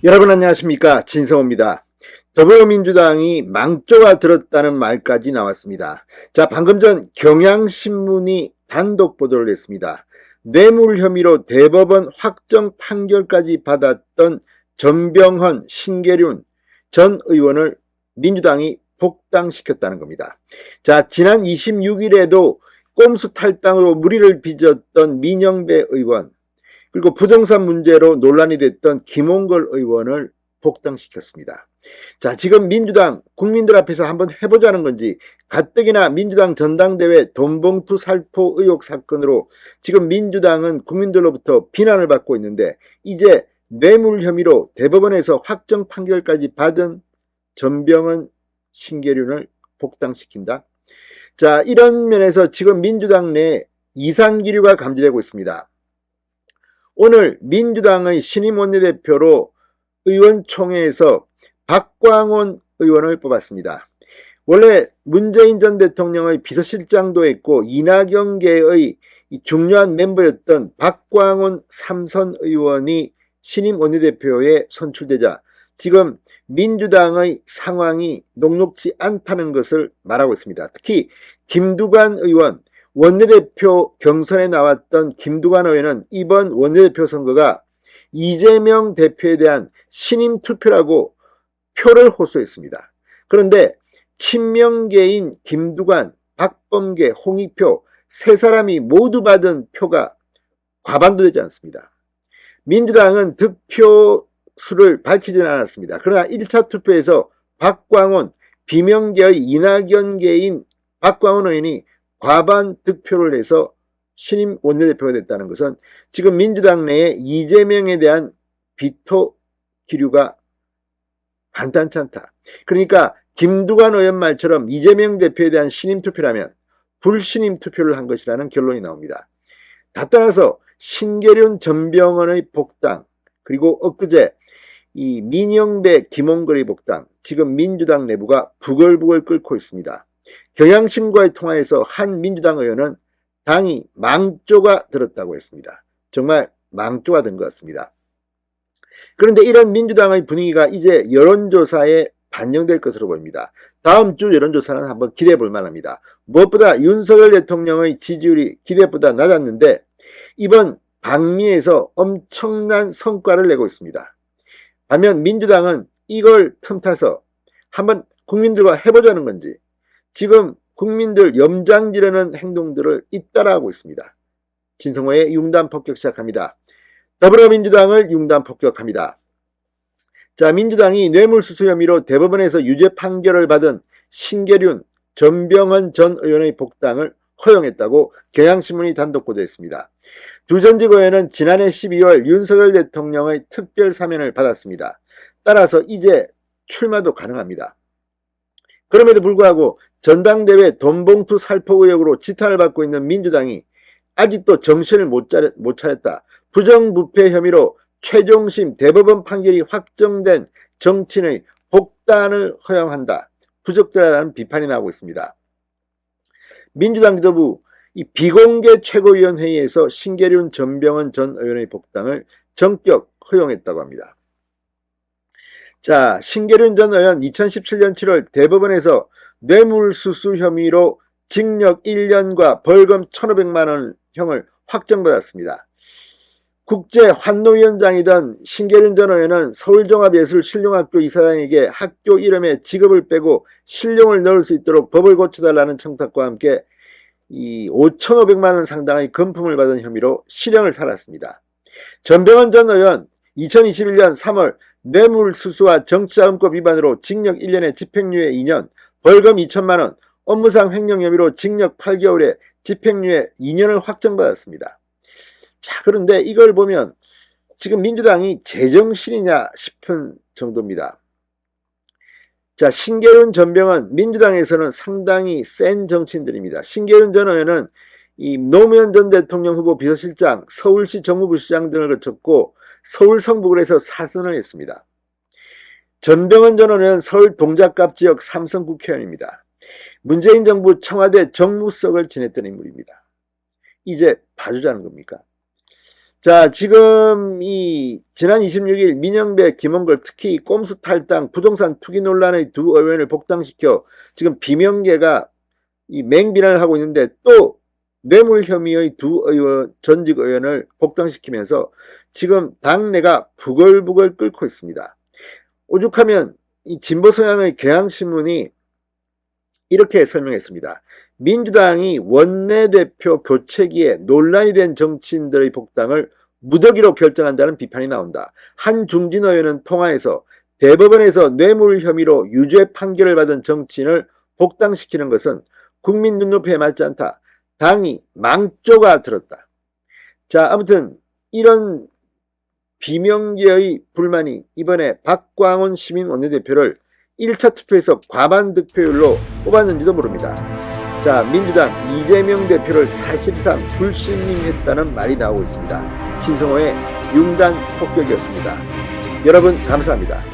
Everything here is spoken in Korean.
여러분 안녕하십니까, 진성호입니다. 더불어민주당이 망조가 들었다는 말까지 나왔습니다. 자, 방금 전 경향신문이 단독 보도를 했습니다. 뇌물 혐의로 대법원 확정 판결까지 받았던 전병헌, 신계륜 전 의원을 민주당이 복당시켰다는 겁니다. 자, 지난 26일에도 꼼수 탈당으로 물의를 빚었던 민영배 의원, 그리고 부동산 문제로 논란이 됐던 김홍걸 의원을 복당시켰습니다. 자, 지금 민주당 국민들 앞에서 한번 해보자는 건지, 가뜩이나 민주당 전당대회 돈봉투 살포 의혹 사건으로 지금 민주당은 국민들로부터 비난을 받고 있는데, 이제 뇌물 혐의로 대법원에서 확정 판결까지 받은 전병헌, 신계륜을 복당시킨다. 자, 이런 면에서 지금 민주당 내 이상기류가 감지되고 있습니다. 오늘 민주당의 신임 원내대표로 의원총회에서 박광온 의원을 뽑았습니다. 원래 문재인 전 대통령의 비서실장도 했고 이낙연계의 중요한 멤버였던 박광온 삼선 의원이 신임 원내대표에 선출되자 지금 민주당의 상황이 녹록지 않다는 것을 말하고 있습니다. 특히 김두관 의원, 원내대표 경선에 나왔던 김두관 의원은 이번 원내대표 선거가 이재명 대표에 대한 신임 투표라고 표를 호소했습니다. 그런데 친명계인 김두관, 박범계, 홍익표 세 사람이 모두 받은 표가 과반도 되지 않습니다. 민주당은 득표수를 밝히지는 않았습니다. 그러나 1차 투표에서 박광온, 비명계의 이낙연계인 박광온 의원이 과반 득표를 해서 신임 원내대표가 됐다는 것은 지금 민주당 내에 이재명에 대한 비토 기류가 간단치 않다. 그러니까 김두관 의원 말처럼 이재명 대표에 대한 신임 투표라면 불신임 투표를 한 것이라는 결론이 나옵니다. 다 따라서 신계륜 전병헌의 복당, 그리고 엊그제 이 민영배 김홍걸의 복당, 지금 민주당 내부가 부글부글 끓고 있습니다. 경향신문과의 통화에서 한 민주당 의원은 당이 망조가 들었다고 했습니다. 정말 망조가 된 것 같습니다. 그런데 이런 민주당의 분위기가 이제 여론조사에 반영될 것으로 보입니다. 다음 주 여론조사는 한번 기대해 볼 만합니다. 무엇보다 윤석열 대통령의 지지율이 기대보다 낮았는데 이번 방미에서 엄청난 성과를 내고 있습니다. 반면 민주당은 이걸 틈타서 한번 국민들과 해보자는 건지 지금 국민들 염장 지르는 행동들을 잇따라하고 있습니다. 진성호의 융단 폭격 시작합니다. 더불어민주당을 융단 폭격합니다. 자, 민주당이 뇌물수수 혐의로 대법원에서 유죄 판결을 받은 신계륜, 전병헌 전 의원의 복당을 허용했다고 경향신문이 단독 보도했습니다. 두 전직 의원은 지난해 12월 윤석열 대통령의 특별 사면을 받았습니다. 따라서 이제 출마도 가능합니다. 그럼에도 불구하고 전당대회 돈봉투 살포 의혹으로 지탄을 받고 있는 민주당이 아직도 정신을 못 차렸다. 부정부패 혐의로 최종심 대법원 판결이 확정된 정치인의 복당을 허용한다. 부적절하다는 비판이 나오고 있습니다. 민주당 지도부 이 비공개 최고위원회의에서 신계륜 전병헌 전 의원의 복당을 전격 허용했다고 합니다. 자, 신계륜 전 의원 2017년 7월 대법원에서 뇌물수수 혐의로 징역 1년과 벌금 1,500만 원형을 확정받았습니다. 국제환노위원장이던 신계륜 전 의원은 서울종합예술실용학교 이사장에게 학교 이름에 직업을 빼고 실용을 넣을 수 있도록 법을 고쳐달라는 청탁과 함께 이 5,500만 원 상당의 금품을 받은 혐의로 실형을 살았습니다. 전병헌 전 의원 2021년 3월 뇌물수수와 정치자금법 위반으로 징역 1년에 집행유예 2년, 벌금 2천만 원, 업무상 횡령 혐의로 징역 8개월에 집행유예 2년을 확정받았습니다. 자, 그런데 이걸 보면 지금 민주당이 제정신이냐 싶은 정도입니다. 자, 신계륜 전병헌 민주당에서는 상당히 센 정치인들입니다. 신계륜 전 의원은 이 노무현 전 대통령 후보 비서실장, 서울시 정무부시장 등을 거쳤고 서울 성북을 해서 사선을 했습니다. 전병헌 전 의원은 서울 동작갑 지역 삼선 국회의원입니다. 문재인 정부 청와대 정무수석을 지냈던 인물입니다. 이제 봐주자는 겁니까? 자, 지금 지난 26일 민영배, 김원걸, 특히 꼼수 탈당, 부동산 투기 논란의 두 의원을 복당시켜 지금 비명계가 맹비난을 하고 있는데, 또 뇌물 혐의의 두 전직 의원을 복당시키면서 지금 당내가 부글부글 끓고 있습니다. 오죽하면 이 진보 성향의 경향신문이 이렇게 설명했습니다. 민주당이 원내대표 교체기에 논란이 된 정치인들의 복당을 무더기로 결정한다는 비판이 나온다. 한중진 의원은 통화에서 대법원에서 뇌물 혐의로 유죄 판결을 받은 정치인을 복당시키는 것은 국민 눈높이에 맞지 않다. 당이 망조가 들었다. 자, 아무튼 이런 비명계의 불만이 이번에 박광원 시민 원내대표를 1차 투표에서 과반 득표율로 뽑았는지도 모릅니다. 자, 민주당 이재명 대표를 사실상 불신임했다는 말이 나오고 있습니다. 신성호의 융단 폭격이었습니다. 여러분 감사합니다.